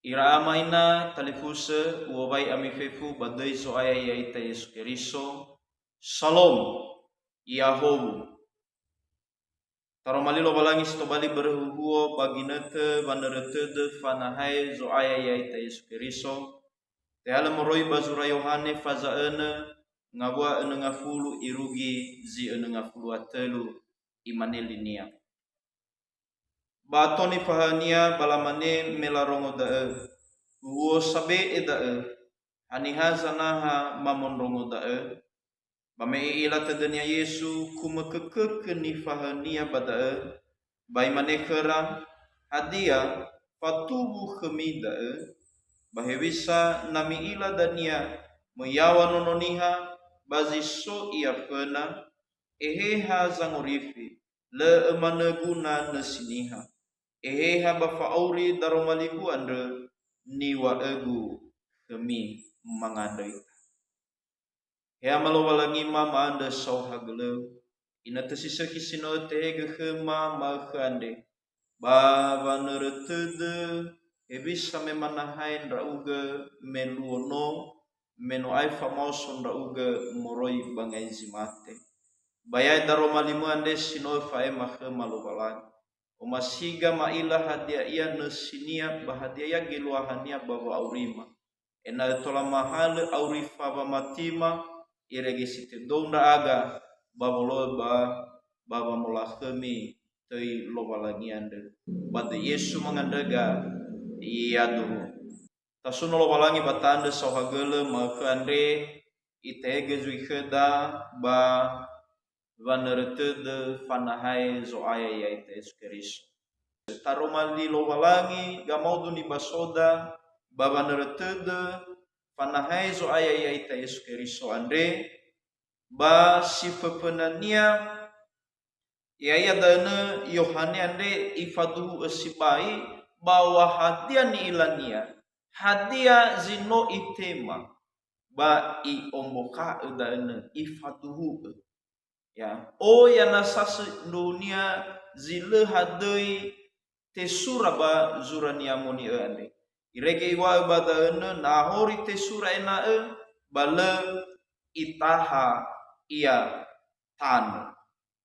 Ira amaina talifuse uwabai amifefu badai so aya ita Yesu Keriso. Shalom. Yahobu. Taromalilo balangis to bali berhuhuo baginete banerete de fanahai zo aya ita Yesu Keriso. Te alam roi bazura Yohane fazaene ngabua ene ngafulu irugi zi ene ngafulu atelu imanelinia. Batoni fahania balamane melarongo dae. Uo sabe dae. Anihaza naha mamonrongo dae. Bame ila tedenia Yesu kumekeke ni fahania badae. Bai manekera hadia fatubu khemidae. Bahewisa nami ila dania meyawa nononiha bazi so ia fena. Eheha zangorifi le emaneguna nesiniha. Eheha bafauri daromaliku andre niwa egu kemi mangadai. Hea malowalangi mama ande sauhagele. Ina tesisa kisino tehege khema makhande. Baba neretede ebisa memanahain rauge meluono meno aifa mauson rauge moroi bangai zimate. Bayai daromalimu ande sino fae makhema lowalangi. Omasiga maila hadia ia nesinia bahadia ya geluahania baba aurima. Ena tola mahal aurifa bamatima iregesite donda aga baba loba baba molahemi tei lowalangi ande. Bade Yesu mengandega iadu. Tasuno lowalangi batande sohagele makande itege zuikheda ba vaneretede fanahai zo aya yaita Yesu Keriso. Taromali lowalangi gamaudu ni basoda baba neretede fanahai zo aya yaita Yesu Keriso ande ba sifepenania yaya dana Yohane ande ifadu esibai bawa hadia ni ilania hadia zino itema ba i omboka dana ifaduhu. Ya, o yana sase dunia zile hadei tesura ba zurania moni ande. Irege iwa badaene nahori tesura ena bale itaha ia tan.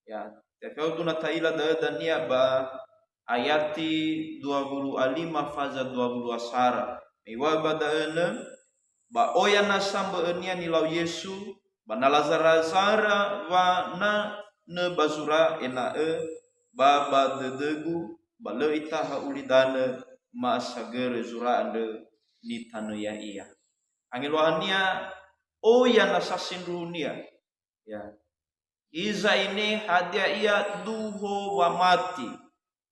Ya, tekau tuna taila dania ba ayati 25 faza 20 asara. Iwa badaene ba o yana sambe enia nilau Yesu bana lazara wa na ne bazura ena baba dedegu bale itaha ulidane ma sagere zura ande ni tanu ya iya angeloania o ya nasasin dunia ya iza ini hadia ia duho wa mati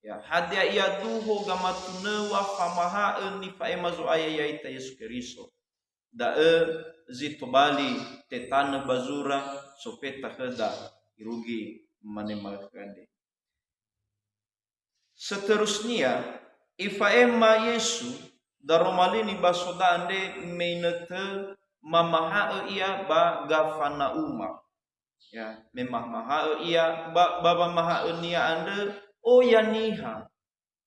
ya hadia ia duho gamatune wa famaha ni faema zo aya yaita Yesu Keriso da zito bali tetane bazura sopeta heda irugi manemakande. Seterusnya ifaema Yesu daromalini basoda ande meinete mamaha ia ba gafana uma ya memamaha ia ba baba maha nia ande o yaniha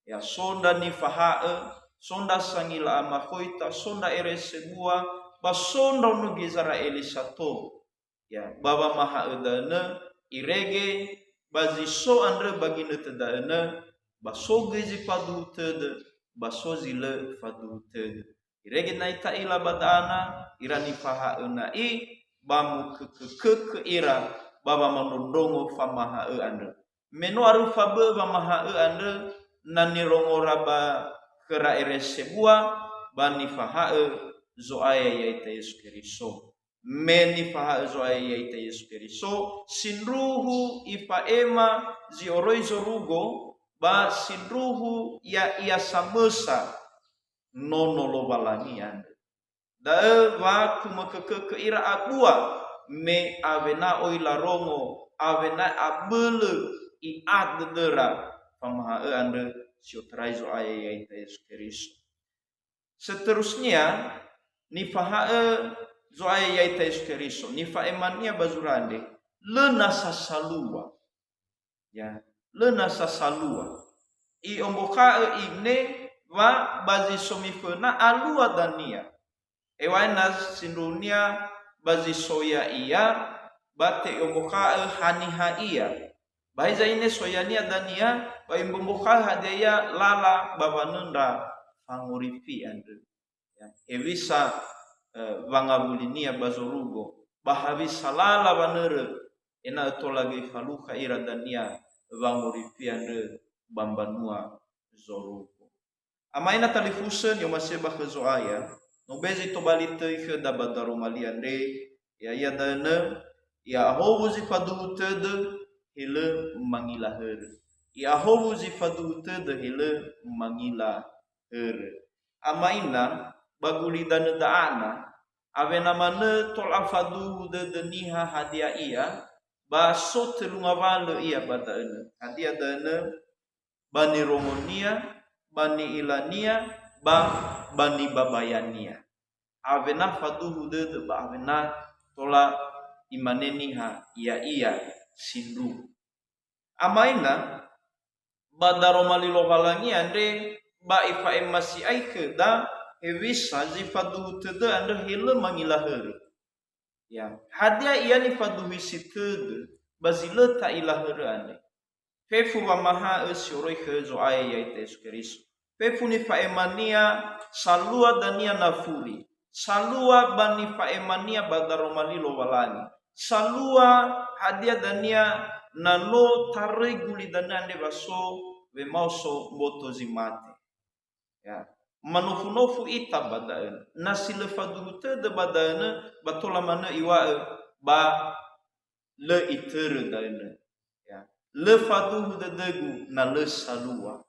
ya sonda ni faha sonda sangila amakoita sonda eresebua basonda nugi zara elisato ya baba maha edana irege bazi so andre bagine tedana baso gezi padu tede baso zile fadu tede irege naita ila badana irani faha enai bamu ke ira baba manondongo famaha ande meno aru fabe bamaha ande nani rongo raba kera eresebua bani faha zo aya yaita Yesu Keriso meni faha zo aya yaita Yesu Keriso sinruhu ifaema zioroi zorugo ba sinruhu ya ia samesa nono lo balani ande da wa kumekeke ira abua me avena oila rongo avena abele i adedera pamaha ande siotrai zo aya yaita Yesu Keriso. Seterusnya nifahae zo aya yaita Yesu Keriso nifaemania bazurande lena sasalua ya lena sasalua i omboka igne wa bazi somifena alua dania ewaina sindunia bazi soya iya bate oboka haniha iya baiza ine soyania dania bai bomboka hadaya lala babanunda fangurifi ande ya evisa vangabulinia bazorugo bahabi salala banere ena tolagi faluka ira dania vangurifi ande bambanua zorugo amaina talifusen yo maseba kezoaya no bezi to balite ke da badaro maliande ya dana ya hobuzi fadu tede hele mangila her ya hobuzi fadu tede hele mangila her amaina baguli dana daana avena mane tol afadu de deniha hadia iya ba sot lungavale iya badana hadia dana bani romonia bani ilania bani babayania avena faduhu de ba avena tola imaneniha iya sindu amaina badaro malilo halangi ande ba ifa emasi aike da hewisa zifaduhu tede ande hele mangilaher ya hadia iya ni faduhu sitede bazile ta ilaher ande fefu wa maha esyoroi kezo ayayte Yesus pefu ni faemania salua dania nafuri salua bani faemania badaromalilo walani salua hadia dania nalo tareguli danande baso we mauso boto zimate ya manofu ita badaen nasile fadute de badaen batola mana iwa ba le itere daen ya le faduhu de degu na le salua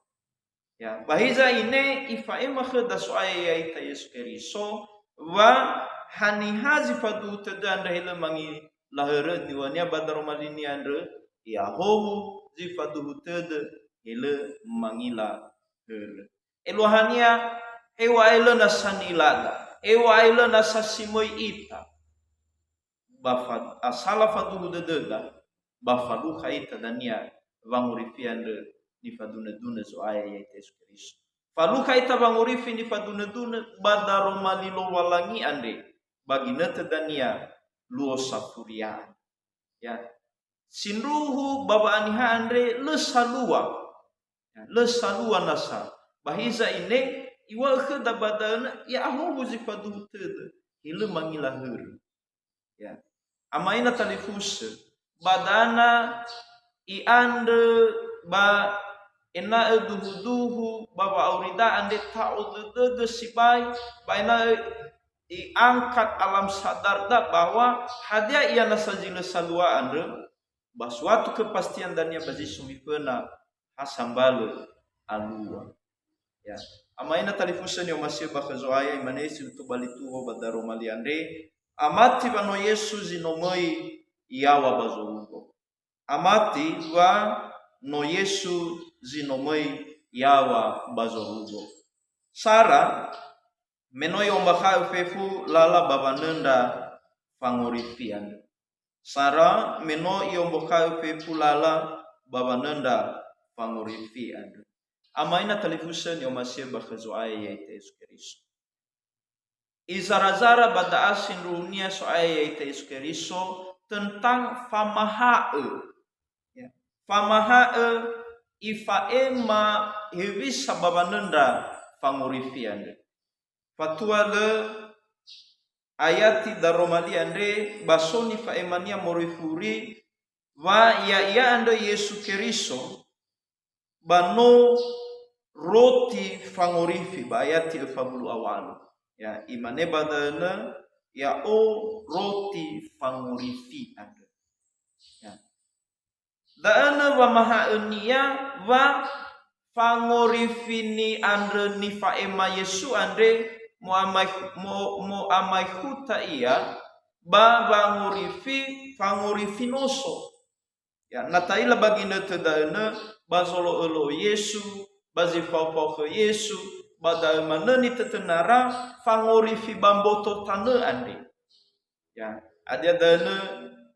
ya bahiza ine ifa emakhe da soaya ita Yesus Kristo wa hanihazi faduhu de anda hele mangi lahare diwania badaro malini andre ya hohu zifaduhu de hele mangila her elohania ewa ele na sanilada ewa ele na sasimoi ita bafad asala faduhu de dega bafalu khaita dania vangurifi ande ni faduna duna zo aya ya Yesus Kristus falu khaita vangurifi ni faduna duna badaro malilo walangi ande bagi nete dania luo safuria ya sinruhu baba aniha andre le salua nasa bahiza ine iwa ke da badana ya ahu zifadu tede ile mangilahur ya amaina talifus badana i ande ba ena eduduhu baba aurida ande ta'ud de sibai baina i angkat alam sadar da bahwa hadia ia nasajile salua ande baswatu kepastian dania bazi sumipena hasambalo alua ya amaina talifusen yo masih bakazoaya imanesi untuk balituho badaro maliande amati bano Yesu zinomoi yawa bazorugo amati wa no Yesu zinomoi yawa bazorugo Sara menoi ombaka fefu lala babanenda fangorifian Sara menoi ombaka fefu lala babanenda fangorifian amaina talifusen yo masih bakazoaya yaite Yesus Kristus Izarazara bada asin dunia soaya yaite Yesus Kristus tentang famahae ya. Famahae ifaema hevis sababanenda fangurifiande fatua le ayati daromali ande basoni faemania morifuri wa ya ande Yesus Kristus bano roti fangurifi bayati fabulu awalu ya imane badana ya o roti fangurifi ande ya daana wa mahaenia wa fangurifini andre ni faema Yesu andre mo amai huta iya ba fangurifi fangurifinoso ya nataila bagina tedana bazolo elo Yesu bazi fau ke Yesu badal maneni tetenara fangorifi bamboto tane ande ya ada dana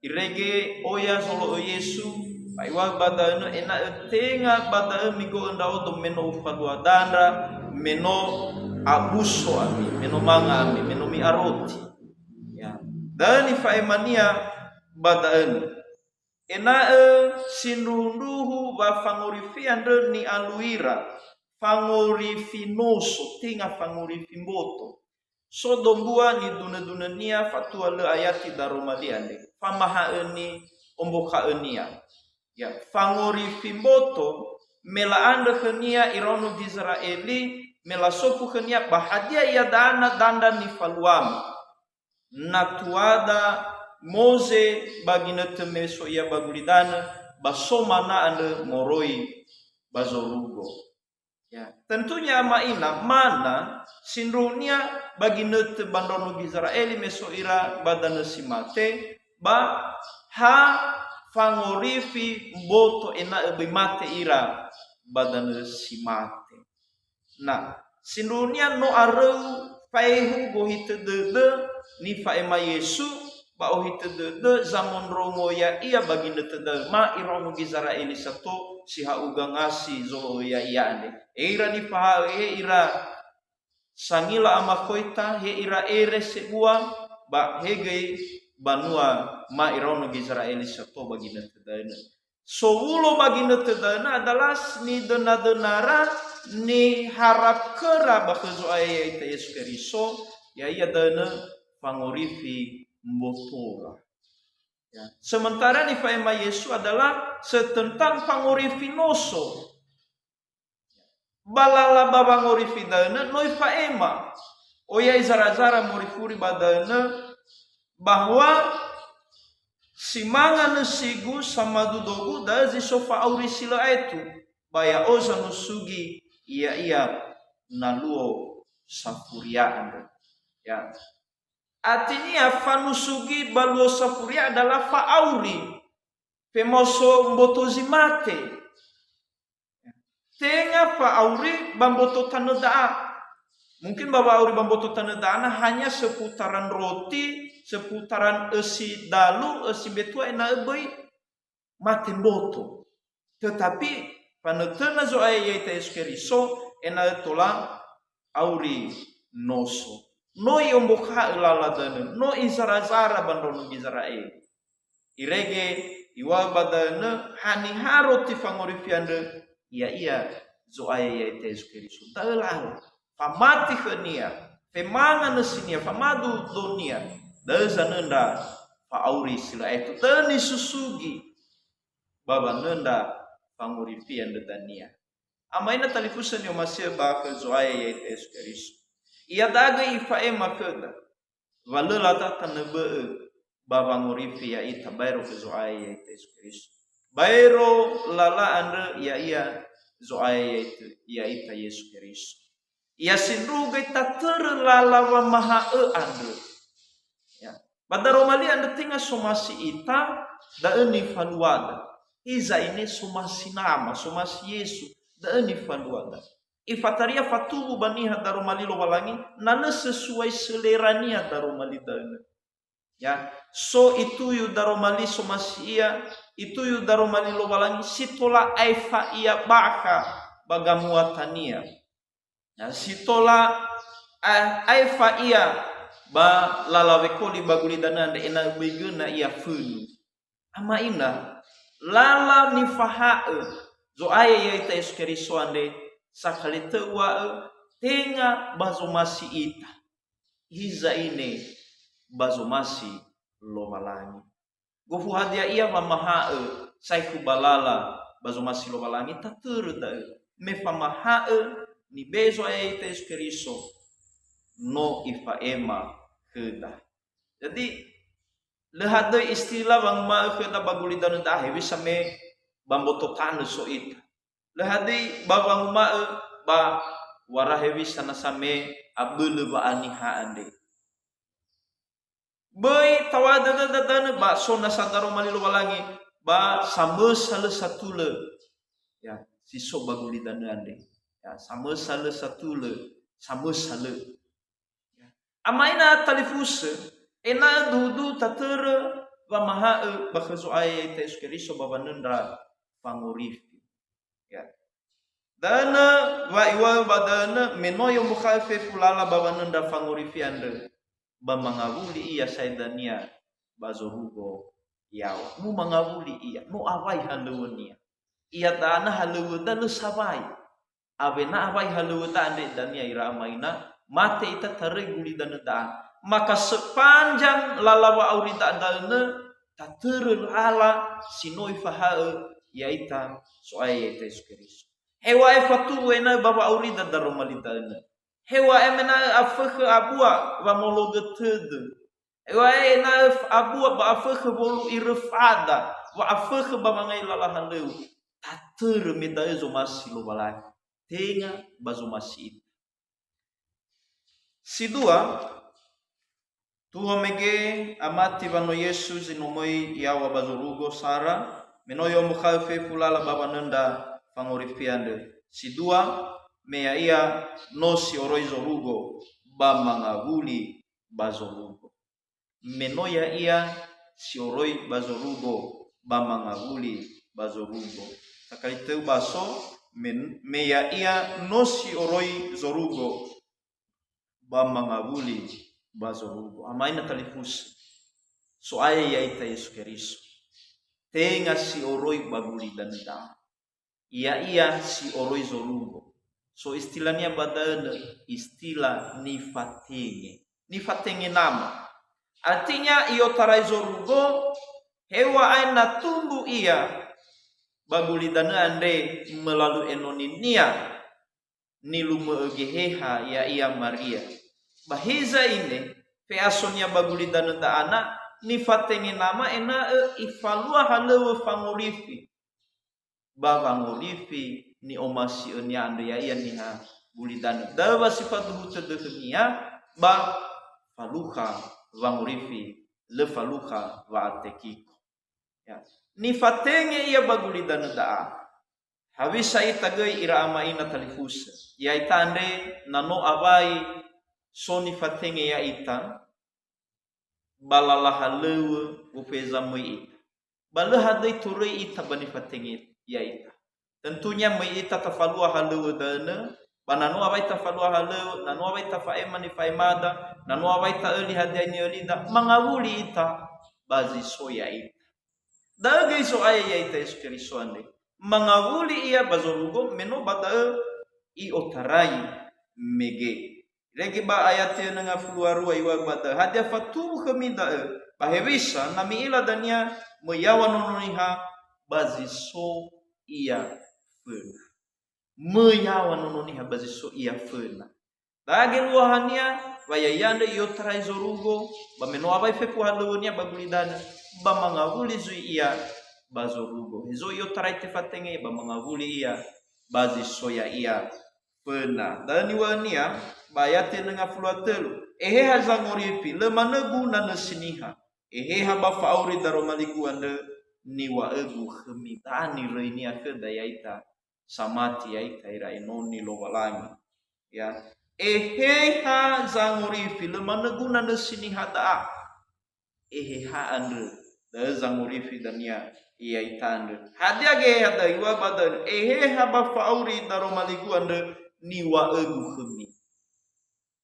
irege oya solo Yesu paiwa badana ena etenga badal migo ndao domeno ufadwa danda meno abuso ami, meno manga ami, meno mi aroti. Ya. Dan ifaemania badaen. Sinrunduhu wa fangorifiande ni aluira. Fangorifinoso, tinga fangorifimboto. So dombua ni duna-dunania fatua le ayati daromaliande. Famahaeni ombokaenia. Ya, fangorifimboto melaanda kenia irono Israeli melasofu kenia bahadia ya danda ni faluami. Natuada Mose bagina temeso ya bagulidana basomana ande moroi bazorugo. Ya, tentunya maina mana sinrunia bagina te bandono Israeli meso ira badana simate ba ha fangorifi mboto ena ebimate ira badana simate. Nah, sinrunia no areu paihu gohite dede ni faema Yesu ba ohite de zaman rongo ya ia baginda tedal ma irono Israeli sato si hauga ngasi zo ya ande ira ni paha ira sangila amakoita he ira ere sebua ba hege banua ma irono Israeli sato baginda tedal so ulo baginda tedal adalah ni dena-denara ni harap kera bakezo ayat Yesus Kristo ya ia dana pangorifi mbotora. Ya. Sementara ni faema Yesu adalah setentang pangorifinoso. Balala babangorifi dana noi faema. Oya izara-zara morifuri badana bahwa simanga nesigu sama dudogu dazi sofa auri sila itu baya oza nusugi iya naluo safuriaan. Ya. Artinya fanusugi baluo safuria adalah faauri pemoso mbotozi mate. Tenga faauri bamboto taneda. Mungkin baba auri bamboto taneda hanya seputaran roti, seputaran esi dalu, esi betua ena eboi mate mboto. Tetapi panetena zo ayat Yesus Kristo ena tola auri noso. No yomboka ilala dana, no izara-zara bandono Israel. Irege iwa badana hani haroti fangorifiande iya zo ayat Yesus Kristus. Talal pamati khania, pemanga nesinia, pamadu dunia. Dazanenda faauri sila itu tani susugi. Baba nenda fangorifiande dania. Amaina talifusan yo masih bakal zo ayat Yesus Kristus. Ia daga ifaema keda valela tata nebe babangorifi ya ita bairo kezoaya ya Yesus Kristus bairo lala ande ya zoaya ya ita Yesus Kristus ia sindruga ita terlala wa maha ande ya pada romali ande tinga somasi ita da eni faluada iza ini somasi nama somasi Yesus da eni faluada ifataria fatubu baniha darumalilo walangi nana sesuai selerania darumali dana ya so itu yu darumali somasia itu yu darumali lo walangi sitola aifa ia baka bagamuatania ya sitola aifa ia ba lalawekoli baguli dana de ena begena ia funu ama ina lala nifahae zo aya ita Yesus Kristus ande sakali tewa tenga bazomasi ita hiza ine bazomasi lomalangi gofu hadia ia mamaha saiku balala bazomasi lomalangi taturda me famaha ni bezo ita Yesus Kristus no ifaema keda jadi lehade istilah bang ma keda baguli danu tahe bisa me bamboto tanu so ita lehadi babang ma ba warahewi sana same abule ba aniha ande boy tawada dadana ba sona sadaro malilo walangi ba same sale satule ya siso baguli dana ande ya same sale satule same sale ya amaina talifuse ena dudu tatere ba maha ba khazu ayat Yesus Kristus babanendra pangurif ya Dana wa iwa badana menoyo mukhafe fulala babananda fangurifi ande bamangavuli iya saidania bazorugo yawa nu mangavuli iya nu awai halewnia iya dana halewda lu sabai abena awai halewda ande dania ira amaina mate ita tareguli dana da maka sepanjang lalawa aurita dana taterul ala sinoi faha yaita soaya yaita Yesus hewa efatu wena baba aurida daromalidana hewa emena afakh abua wa mologeted hewa ena abua ba afakh bolu irfada wa afakh ba mangai lalahan leu tater medayo zomasi lo balai tenga bazomasi sidua tuho mege amati bano Yesus inomoi yawa bazorugo sara menoyo mukhafe fulala baba nenda fangorifiande sidua mea ia no si oroi zorugo ba mangavuli bazorugo menoya ia si oroi bazorugo ba mangavuli bazorugo takaiteu baso mea ia no si oroi zorugo ba mangavuli bazorugo amaina talifus so aya yaita Yesus Kristus tenga si oroi baguli dan dam iya si oroi zorugo so istilahnya badana istilah nifatenge nama artinya iyo tarai zorugo hewa aina tumbu iya baguli dana ande melalui enoninia nilume egeheha ya iya Maria bahiza ini peasonya baguli dana da anak nifatenge nama ena ifalua halewe fangorifi baba ngolifi ni omasi enya ande ya iya niha bulidana dawa sifat hutedehnia ba faluha wangorifi le faluha wa atekiko ya ni fatenge iya bagulidana daa habisa itagai ira amaina talifus ya itande nano abai so ni fatenge ya ita balalaha lewe upeza moi balaha dai turei ita bani fatenge yaita tentunya meita tafalua halu dana bananu abai tafalua halu nanu abai tafaema ni faimada nanu abai ta eli hadiani elida mangawuli ita bazi soya ita dagi so aya yaita Yesus Kristus ande mangawuli ia bazorugo meno bata i otarai mege regi ba ayat nga fluaru iwa bata hadia fatu khamida bahewisa nami ila dania meyawan noniha bazi so ia fena meyawan noni habazi so ia fena dagi luahania wayayande iyo tarai zorugo bameno abai fepu halunya bagulidana bamangavuli zui ia bazorugo hizo iyo tarai tefatenge bamangavuli ia bazi so ya ia fena dani wania bayate nga fluatelu ehe hazangorifi le manegu na nesiniha ehe haba fauri daromaligu ande ni wa egu khemitani reini akeda yaita samati yaita ira inoni lo walangi ya eheha zangurifi le maneguna nesini hada eheha ande da zangurifi dania yaita ande hadia ge hada iwa badan eheha ba fauri daromaligu ande ni wa egu khemi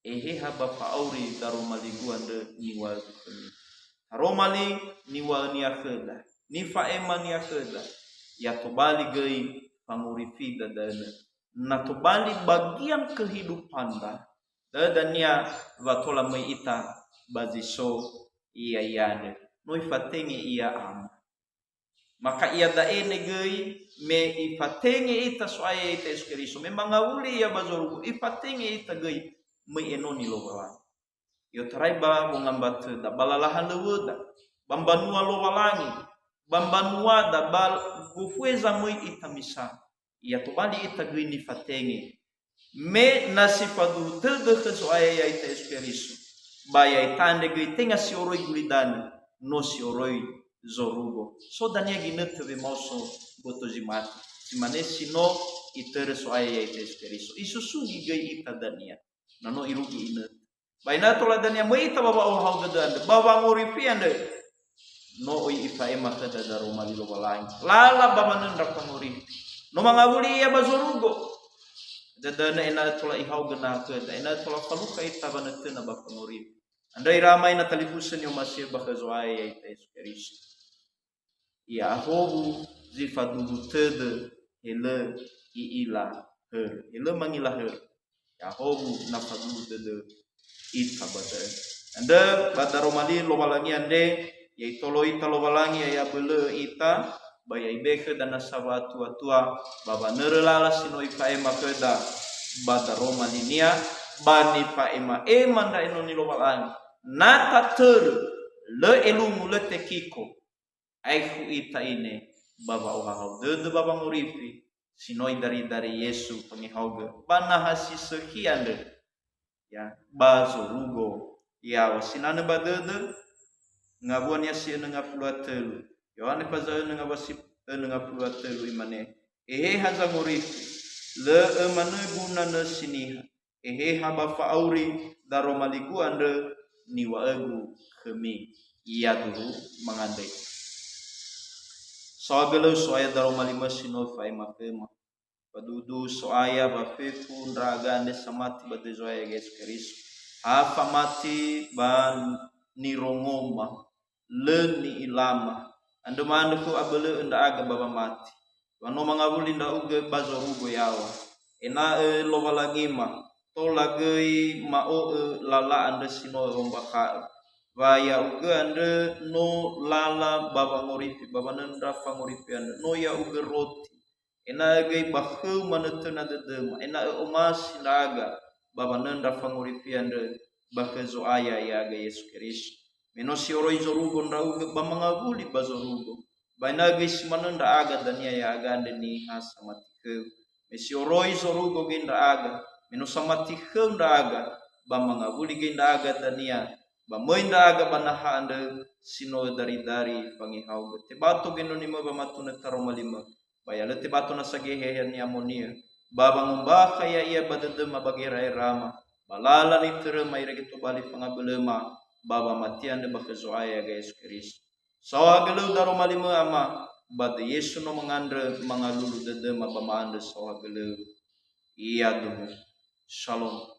eheha ba fauri daromaligu ande ni wa egu khemi romali ni wa ni akeda ni faema ni akeda ya tobali gei pangurifi dadana na tobali bagian kehidupan dadania watola meita baziso iya yade noi fatenge iya am maka ia daene gei me ifatenge ita soaya ita Yesus Kristus memang ngawuli ya bazorugo ifatenge ita gei me enoni lowalan yo taraiba mongambat da balalahan leweda bambanua lowalangi bambanua da bal gufweza moi itamisa ya tobali itagwini fatenge me nasifadu tede soaya ya ita Yesus Kristus baya itande gei tenga si oroi gulidan no si oroi zorugo so dania ginete be moso botozimati simanesi no itere soaya ya ita Yesus Kristus isusugi gei ita dania nano irugi ine baina tola dania meita baba o hawgadande baba ngorifi ande no oi ifaema kada daroma lilo balang lala baba nendra panguri no mangabuli ya bazorugo Dadana ena tula ihau gena ke ena tula faluka ita banetena ba pangurip. Andai ramai na talipusan yo masih bakazoai ya ita Yesus Kristus. Ya hobu zifadulu tede hele iila her. Hele mangila her. Ya hobu na fadulu tede ita bata. Anda bata romali lobalangi ande ya itolo ita lobalangi ya bele ita baya ibeke dan nasawa tua baba nerelala sino ipa ema keda bata romali nia bani pa ema nda ino ni lobalangi nata ter le elu mule tekiko aiku ita ine baba ohau de baba nguripi sinoi dari Yesu pangihauga bana hasi sekian de ya bazo rugo ya wasinana badede ngabuan ya si ngapuluat telu yohane pazau ngabasip ngapuluat telu imane haza nguripi le emane gunana siniha haba faauri daro maligu ande niwa egu kemi iya dulu mangandai soagelo soaya daro malima sino fai mapema padudu soaya bafefu ndraga ande samati bade zoaya Yesus Kristus hafa mati ban nirongoma leni ilama ande mande fu abele enda aga baba mati wano mangabuli nda uge bazo rugo yawa ena loba lagima to lagei mao lala ande sino rombaka vaya uge ande no lala baba ngoripi baba nanda fa ngoripi ande no ya uge roti ena gei bakhu manetena dedema ena omas naga baba nanda fa ngoripi ande bakezo aya ya ga Yesus Kristus menos yoro izorugo nda uge bamangabuli bazorugo baina gis mananda aga dania ya aga ande ni hasamatike mesioroi zorugo ginda aga menosamatike nda aga bamangabuli ginda aga dania bamoinda aga banaha ande sino dari pangihau tebato geno nima bamatuna taromalima bayale tebato na sagehe ni amonia baba ngumba kaya ia badedema bagera rama balala ni terema ire gitu bali pangabelema baba matian de bakezoaya Yesus Kristus sawa gelu daro malima ama bade Yesu no mangandre mangalulu dedema bama ande sawa gelu iya dulu shalom.